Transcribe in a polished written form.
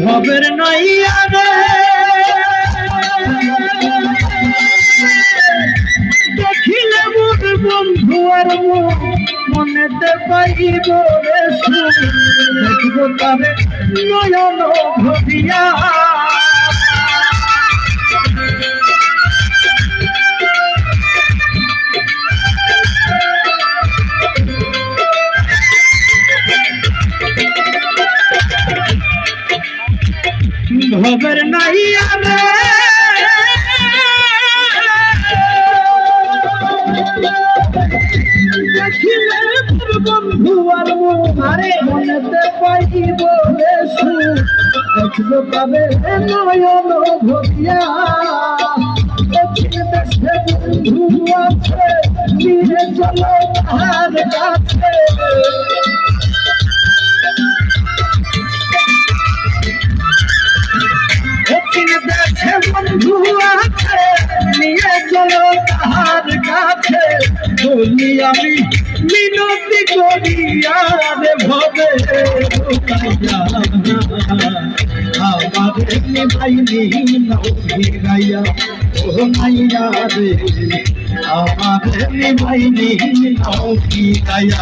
ভবের নাইয়া রে দেখিলে মোর বন্ধু আর মনেতে পাইব রে সুখ দেখব তারে নয়ন ভরিয়া ভবের নাইয়া রে দেখিলে তোর বন্ধু আর আরে মনেতে পাইব রে সুখ দেখব তবে নয়ন ভরিয়া দক্ষিণ দেশে বন্ধু আছে নিয়ে চলো তাহার কাছে বন্ধু আছে নিয়ে চলো তাহার কাছে বলি আমি মিনতি করিয়া রে ভবে আমার ভাইনি নাইয়া ও নাইয়া রে আমার ভাইনি নাইয়া